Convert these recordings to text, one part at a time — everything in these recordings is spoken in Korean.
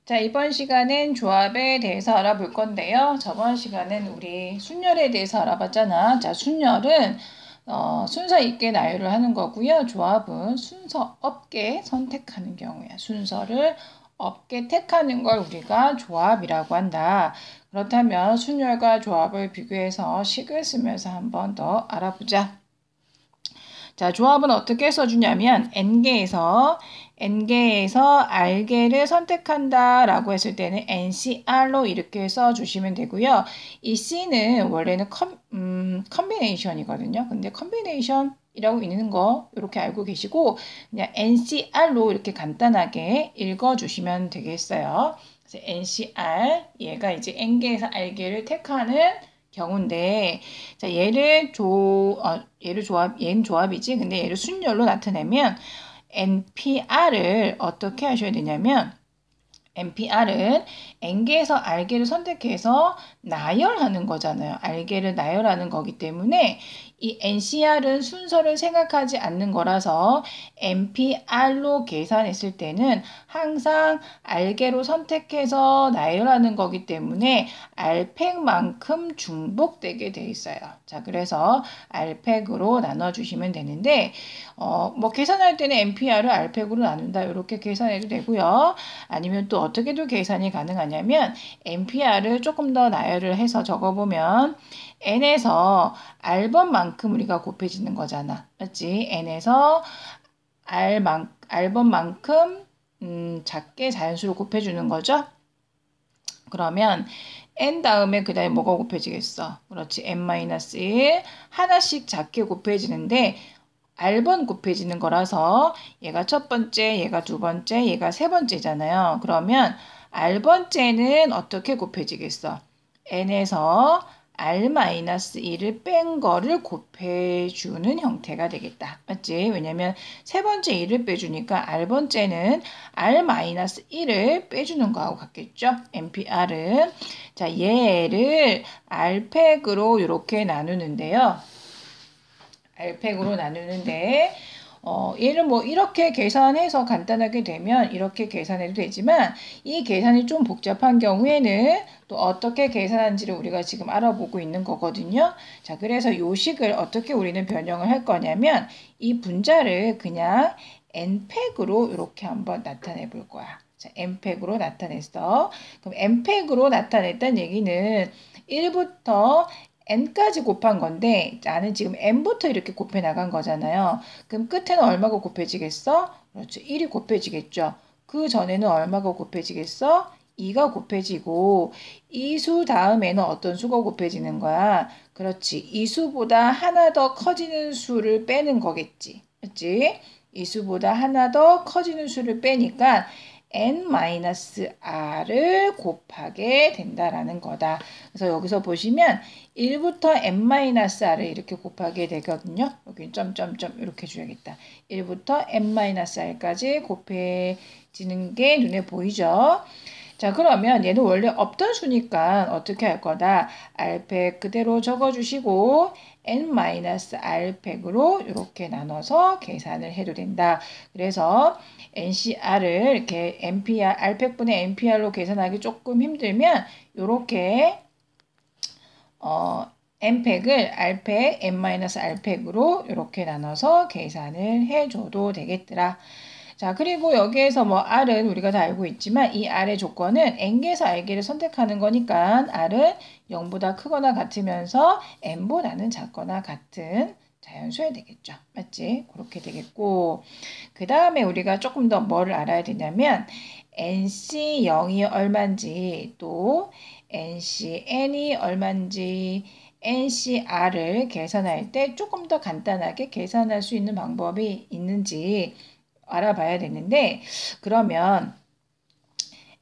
자, 이번 시간엔 조합에 대해서 알아볼 건데요. 저번 시간엔 우리 순열에 대해서 알아봤잖아. 자, 순열은 순서 있게 나열을 하는 거고요. 조합은 순서 없게 선택하는 경우야. 순서를 없게 택하는 걸 우리가 조합이라고 한다. 그렇다면 순열과 조합을 비교해서 식을 쓰면서 한 번 더 알아보자. 자, 조합은 어떻게 써주냐면 n개에서 r개를 선택한다 라고 했을 때는 ncr로 이렇게 써주시면 되고요. 이 c는 원래는 컨비네이션이거든요. 근데 컨비네이션이라고 있는 거 이렇게 알고 계시고 그냥 ncr로 이렇게 간단하게 읽어주시면 되겠어요. 그래서 ncr 얘가 이제 n개에서 r개를 택하는 경우인데, 자, 얘는 조합이지. 근데 얘를 순열로 나타내면 NPR을 어떻게 하셔야 되냐면, NPR은 N개에서 R개를 선택해서 나열하는 거잖아요. R개를 나열하는 거기 때문에 이 NCR은 순서를 생각하지 않는 거라서 NPR로 계산했을 때는 항상 R개로 선택해서 나열하는 거기 때문에 R팩만큼 중복되게 돼 있어요. 자, 그래서 R팩으로 나눠주시면 되는데 뭐 계산할 때는 NPR을 R팩으로 나눈다 이렇게 계산해도 되고요. 아니면 또 어떻게도 계산이 가능하냐면 NPR을 조금 더 나열을 해서 적어보면 n에서 r번만큼 우리가 곱해지는 거잖아. 맞지? n에서 r번만큼 작게 자연수로 곱해주는 거죠. 그러면 n 다음에 그 다음에 뭐가 곱해지겠어? 그렇지. n-1 하나씩 작게 곱해지는데 r번 곱해지는 거라서 얘가 첫 번째, 얘가 두 번째, 얘가 세 번째잖아요. 그러면 r번째는 어떻게 곱해지겠어? n에서 r-1을 뺀 거를 곱해주는 형태가 되겠다. 맞지? 왜냐면 세 번째 1을 빼주니까 r번째는 r-1을 빼주는 거하고 같겠죠? NPR은. 자, 얘를 r팩으로 이렇게 나누는데요. R팩으로 나누는데 얘를 뭐 이렇게 계산해서 간단하게 되면 이렇게 계산해도 되지만 이 계산이 좀 복잡한 경우에는 또 어떻게 계산하는지를 우리가 지금 알아보고 있는 거거든요. 자, 그래서 요식을 어떻게 우리는 변형을 할 거냐면 이 분자를 그냥 n팩으로 이렇게 한번 나타내 볼 거야. 자, n팩으로 나타냈어. 그럼 n팩으로 나타냈다는 얘기는 1부터 n까지 곱한 건데 나는 지금 n부터 이렇게 곱해 나간 거잖아요. 그럼 끝에는 얼마가 곱해지겠어? 그렇죠. 1이 곱해지겠죠. 그 전에는 얼마가 곱해지겠어? 2가 곱해지고 이 수 다음에는 어떤 수가 곱해지는 거야? 그렇지. 이 수보다 하나 더 커지는 수를 빼는 거겠지. 그렇지? 이 수보다 하나 더 커지는 수를 빼니까 n-r을 곱하게 된다라는 거다. 그래서 여기서 보시면 1부터 n-r을 이렇게 곱하게 되거든요. 여기 점점점 이렇게 줘야겠다. 1부터 n-r까지 곱해지는 게 눈에 보이죠? 자, 그러면 얘는 원래 없던 수니까 어떻게 할 거다? r팩 그대로 적어주시고 n-r팩으로 이렇게 나눠서 계산을 해도 된다. 그래서 NCR을 이렇게 NPR, r팩분의 NPR로 계산하기 조금 힘들면 이렇게 n팩을 r팩, n-r팩으로 이렇게 나눠서 계산을 해줘도 되겠더라. 자, 그리고 여기에서 뭐 r은 우리가 다 알고 있지만 이 r의 조건은 n개에서 r개를 선택하는 거니까 r은 0보다 크거나 같으면서 n보다는 작거나 같은 자연수야 되겠죠. 맞지? 그렇게 되겠고 그 다음에 우리가 조금 더 뭐를 알아야 되냐면 NC0이 얼만지 또 NCN이 얼만지 NCR을 계산할 때 조금 더 간단하게 계산할 수 있는 방법이 있는지 알아봐야 되는데 그러면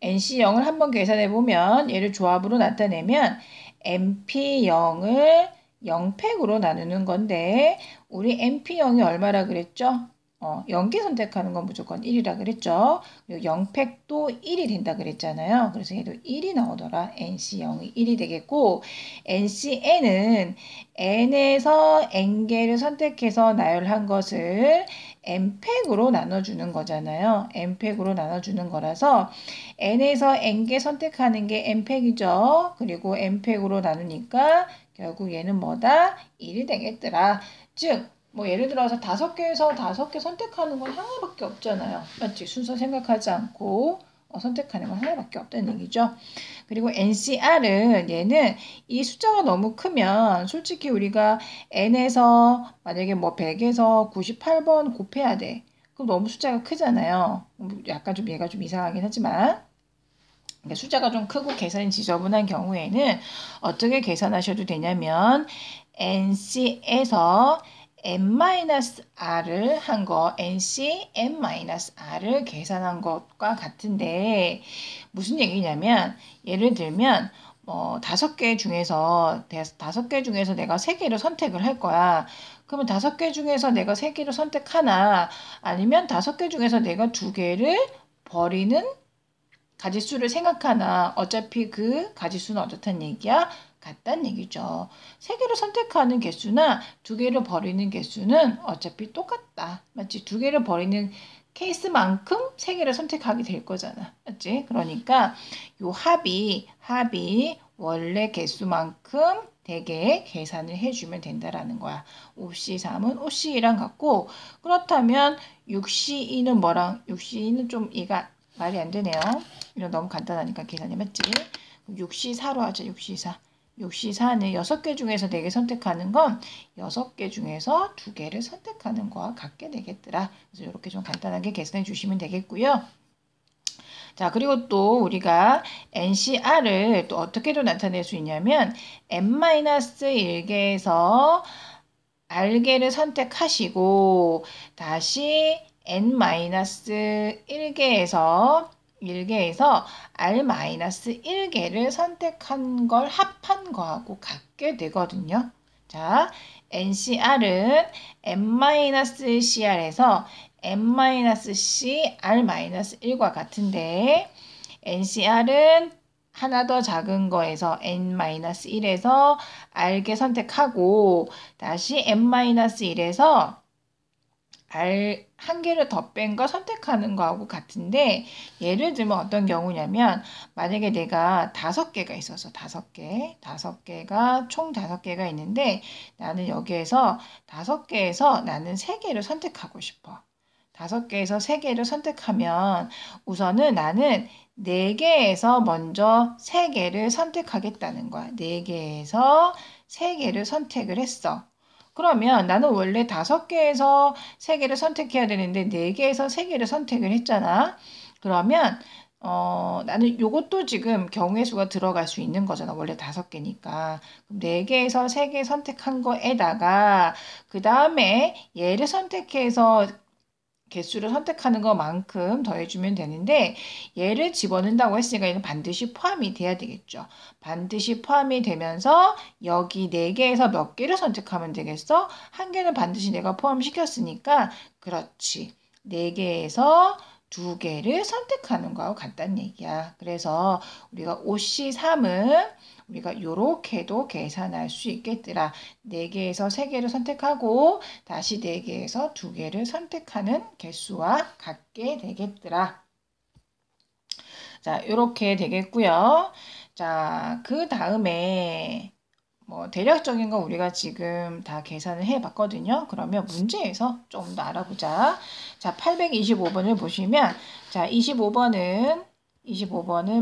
NC0을 한번 계산해 보면 얘를 조합으로 나타내면 MP0을 0팩으로 나누는 건데 우리 MP0이 얼마라 그랬죠? 0개 선택하는 건 무조건 1이라 그랬죠? 그리고 0팩도 1이 된다 그랬잖아요. 그래서 얘도 1이 나오더라. NC0이 1이 되겠고 NCN은 n에서 n개를 선택해서 나열한 것을 n팩으로 나눠주는 거잖아요. n팩으로 나눠주는 거라서 n에서 n개 선택하는 게 n팩이죠. 그리고 n팩으로 나누니까 결국 얘는 뭐다? 1이 되겠더라. 즉, 뭐 예를 들어서 5개에서 5개 선택하는 건 하나밖에 없잖아요. 맞지? 순서 생각하지 않고 선택하는 건 하나밖에 없다는 얘기죠. 그리고 NCR은 얘는 이 숫자가 너무 크면 솔직히 우리가 n에서 만약에 뭐 100에서 98번 곱해야 돼. 그럼 너무 숫자가 크잖아요. 약간 좀 얘가 좀 이상하긴 하지만 그러니까 숫자가 좀 크고 계산이 지저분한 경우에는 어떻게 계산하셔도 되냐면 NC에서 n-r을 한 거, NC n-r을 계산한 것과 같은데 무슨 얘기냐면 예를 들면 뭐 5개 중에서 내가 3개를 선택을 할 거야. 그러면 5개 중에서 내가 3개를 선택하나 아니면 5개 중에서 내가 2개를 버리는 가지수를 생각하나 어차피 그 가지수는 어떻다는 얘기야? 같다는 얘기죠. 3개를 선택하는 개수나 2개를 버리는 개수는 어차피 똑같다. 맞지? 2개를 버리는 케이스만큼 3개를 선택하게 될 거잖아. 맞지? 그러니까 요 합이 원래 개수만큼 대개 계산을 해주면 된다라는 거야. 5C3은 5C2랑 같고 그렇다면 6C2는 뭐랑 6C2는 좀 이가 말이 안 되네요. 이거 너무 간단하니까 계산이 맞지? 6C4로 하자. 6C4. 6C4는 6개 중에서 4개 선택하는 건 6개 중에서 2개를 선택하는 거와 같게 되겠더라. 그래서 이렇게 좀 간단하게 계산해 주시면 되겠고요. 자, 그리고 또 우리가 NCR을 또 어떻게도 나타낼 수 있냐면 n-1개에서 r개를 선택하시고 다시 n-1개에서 r-1개를 선택한 걸 합한 거하고 같게 되거든요. 자, NCR은 n-CR에서 n-C r-1과 같은데 NCR은 하나 더 작은 거에서 n-1에서 r개 선택하고 다시 n-1에서 r 한 개를 더 뺀 거 선택하는 거하고 같은데 예를 들면 어떤 경우냐면 만약에 내가 5개가 있어서 5개가 총 5개가 있는데 나는 여기에서 5개에서 나는 3개를 선택하고 싶어. 5개에서 3개를 선택하면 우선은 나는 4개에서 먼저 3개를 선택하겠다는 거야. 4개에서 3개를 선택을 했어. 그러면 나는 원래 5개에서 3개를 선택해야 되는데 4개에서 3개를 선택을 했잖아. 그러면 나는 요것도 지금 경우의 수가 들어갈 수 있는 거잖아. 원래 5개니까. 그럼 4개에서 3개 선택한 거에다가 그 다음에 얘를 선택해서 개수를 선택하는 것만큼 더해주면 되는데 얘를 집어넣는다고 했으니까 얘는 반드시 포함이 돼야 되겠죠. 반드시 포함이 되면서 여기 4개에서 몇 개를 선택하면 되겠어? 한 개는 반드시 내가 포함시켰으니까 그렇지. 4개에서 2개를 선택하는 거하고 같다는 얘기야. 그래서 우리가 OC3은 우리가 이렇게도 계산할 수 있겠더라. 4개에서 3개를 선택하고 다시 4개에서 2개를 선택하는 개수와 같게 되겠더라. 자, 이렇게 되겠고요. 자, 그 다음에 뭐 대략적인 거 우리가 지금 다 계산을 해 봤거든요. 그러면 문제에서 좀 더 알아보자. 자, 825번을 보시면 자, 25번은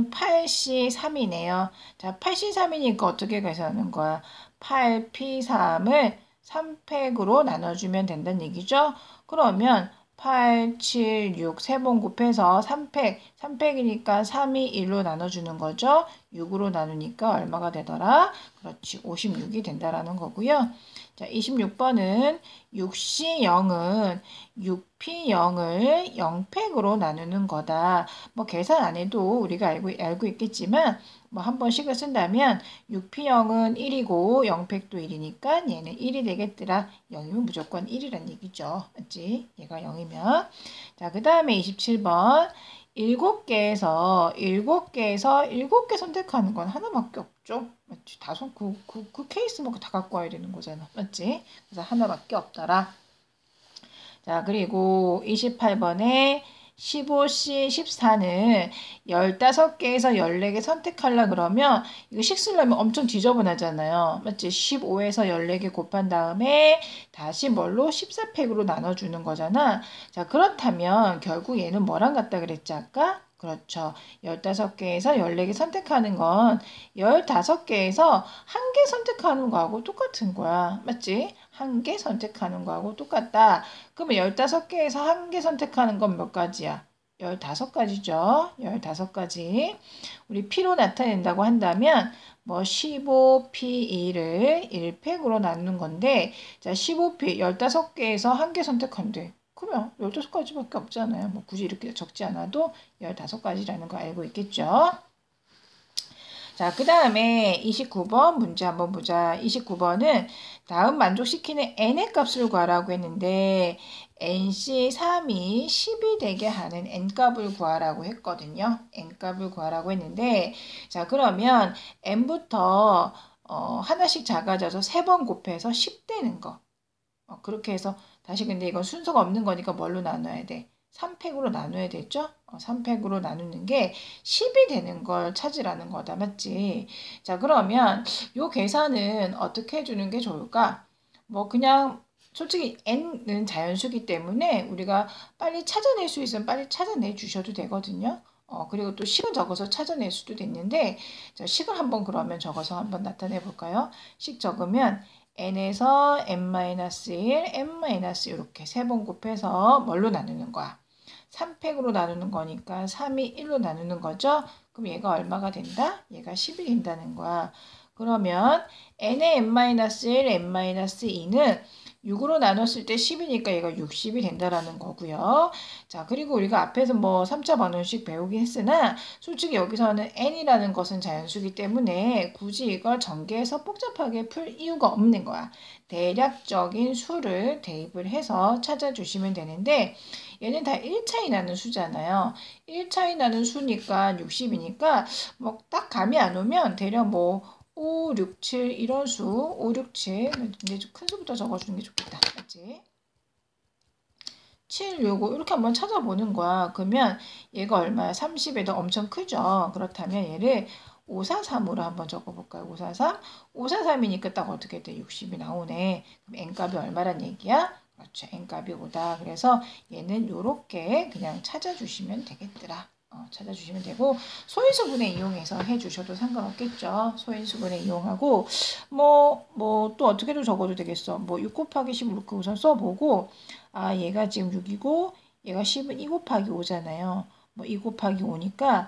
8C3이네요. 자, 8C3이니까 어떻게 계산하는 거야? 8P3을 3팩으로 나눠주면 된다는 얘기죠. 그러면 8, 7, 6 세 번 곱해서 3팩, 3팩이니까 3이 1로 나눠주는 거죠. 6으로 나누니까 얼마가 되더라? 그렇지, 56이 된다라는 거고요. 자, 26번은 6C0은 6P0을 0팩으로 나누는 거다. 뭐 계산 안 해도 우리가 알고 있겠지만 뭐 한 번씩을 쓴다면 6P0은 1이고 0팩도 1이니까 얘는 1이 되겠더라. 0이면 무조건 1이란 얘기죠. 맞지? 얘가 0이면. 자, 그 다음에 27번. 7개에서 7개 선택하는 건 하나밖에 없죠. 맞지? 그 케이스만 다 갖고 와야 되는 거잖아. 맞지? 그래서 하나밖에 없더라. 자, 자, 그리고 28번에 15C, 14는 15개에서 14개 선택하려 그러면 이거 식 쓰려면 엄청 지저분하잖아요. 맞지? 15에서 14개 곱한 다음에 다시 뭘로? 14팩으로 나눠주는 거잖아. 자, 그렇다면 결국 얘는 뭐랑 같다 그랬지 아까? 그렇죠. 15개에서 14개 선택하는 건 15개에서 한 개 선택하는 거하고 똑같은 거야. 맞지? 한 개 선택하는 거하고 똑같다. 그러면 15개에서 한 개 선택하는 건 몇 가지야? 15가지죠. 15가지. 우리 P로 나타낸다고 한다면 뭐 15P2를 1팩으로 나누는 건데 자 15P 15개에서 한 개 선택한대. 그러면 15가지밖에 없잖아요. 뭐 굳이 이렇게 적지 않아도 15가지라는 거 알고 있겠죠? 자, 그 다음에 29번 문제 한번 보자. 29번은 다음 만족시키는 n의 값을 구하라고 했는데 NC3이 10이 되게 하는 n값을 구하라고 했거든요. n값을 구하라고 했는데 자, 그러면 n부터 하나씩 작아져서 3번 곱해서 10 되는 거. 그렇게 해서 다시 근데 이건 순서가 없는 거니까 뭘로 나눠야 돼? 3팩으로 나눠야 되죠? 3팩으로 나누는 게 10이 되는 걸 찾으라는 거다. 맞지? 자, 그러면 요 계산은 어떻게 해주는 게 좋을까? 뭐 그냥 솔직히 n은 자연수기 때문에 우리가 빨리 찾아낼 수 있으면 빨리 찾아내 주셔도 되거든요. 그리고 또 식을 적어서 찾아낼 수도 됐는데 자, 식을 한번 그러면 적어서 한번 나타내 볼까요? 식 적으면 n에서 n-1, n- 이렇게 3번 곱해서 뭘로 나누는 거야? 3팩으로 나누는 거니까 3이 1로 나누는 거죠? 그럼 얘가 얼마가 된다? 얘가 10이 된다는 거야. 그러면 n의 n-1, n-2는 6으로 나눴을 때 10이니까 얘가 60이 된다라는 거고요. 자, 그리고 우리가 앞에서 뭐 3차 방정식 배우긴 했으나 솔직히 여기서는 n이라는 것은 자연수기 때문에 굳이 이걸 전개해서 복잡하게 풀 이유가 없는 거야. 대략적인 수를 대입을 해서 찾아주시면 되는데 얘는 다 1차이 나는 수잖아요. 1차이 나는 수니까 60이니까 뭐 딱 감이 안 오면 대략 뭐 5, 6, 7 이런 수 5, 6, 7 이제 좀 큰 수부터 적어주는 게 좋겠다. 맞지? 7, 6, 5 이렇게 한번 찾아보는 거야. 그러면 얘가 얼마야? 30에도 엄청 크죠. 그렇다면 얘를 543으로 한번 적어볼까요? 543? 543이니까 딱 어떻게 돼? 60이 나오네. 그럼 n값이 얼마란 얘기야? 그렇죠. n값이 5다. 그래서 얘는 요렇게 그냥 찾아주시면 되겠더라. 찾아주시면 되고 소인수분해 이용해서 해주셔도 상관없겠죠. 소인수분해 이용하고 뭐 또 어떻게도 적어도 되겠어. 뭐 6 곱하기 10 이렇게 우선 써보고 아 얘가 지금 6이고 얘가 10은 2 곱하기 5잖아요. 뭐 2 곱하기 5니까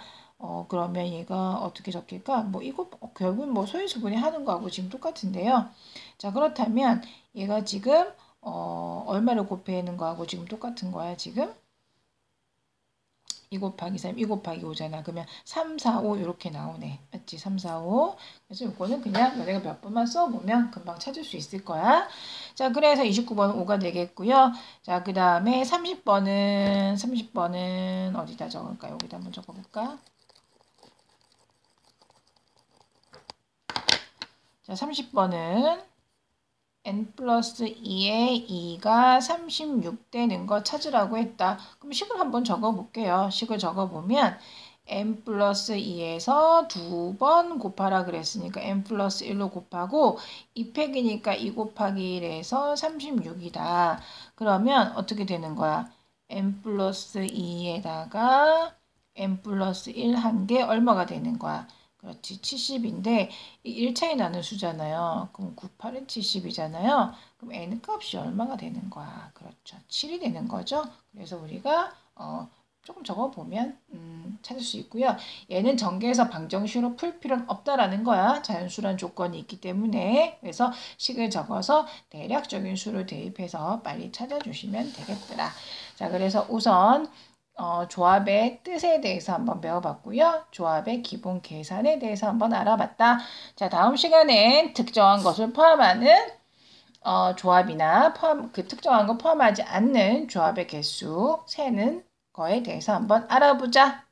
그러면 얘가 어떻게 적힐까? 뭐 이거 결국은 뭐 소인수분해 하는 거하고 지금 똑같은데요. 자 그렇다면 얘가 지금 얼마를 곱해는 거하고 지금 똑같은 거야 지금? 2 곱하기 3, 2 곱하기 5잖아. 그러면 3, 4, 5 이렇게 나오네. 맞지? 3, 4, 5. 그래서 이거는 그냥 너네가 몇 번만 써보면 금방 찾을 수 있을 거야. 자, 그래서 29번은 5가 되겠고요. 자, 그 다음에 30번은 어디다 적을까? 여기다 한번 적어볼까? 자, 30번은 n 플러스 2에 2가 36 되는 거 찾으라고 했다. 그럼 식을 한번 적어볼게요. 식을 적어보면 n 플러스 2에서 2번 곱하라 그랬으니까 n 플러스 1로 곱하고 2팩이니까 2 곱하기 1에서 36이다. 그러면 어떻게 되는 거야? n 플러스 2에다가 n 플러스 1 한 게 얼마가 되는 거야? 그렇지 70인데 1차이 나는 수잖아요. 그럼 98은 70이잖아요. 그럼 n 값이 얼마가 되는 거야? 그렇죠. 7이 되는 거죠. 그래서 우리가 조금 적어보면 찾을 수 있고요. 얘는 전개해서 방정식으로 풀 필요는 없다라는 거야. 자연수란 조건이 있기 때문에. 그래서 식을 적어서 대략적인 수를 대입해서 빨리 찾아주시면 되겠더라. 자, 그래서 우선 조합의 뜻에 대해서 한번 배워봤고요. 조합의 기본 계산에 대해서 한번 알아봤다. 자, 다음 시간엔 특정한 것을 포함하는 조합이나 그 특정한 거 포함하지 않는 조합의 개수 세는 거에 대해서 한번 알아보자.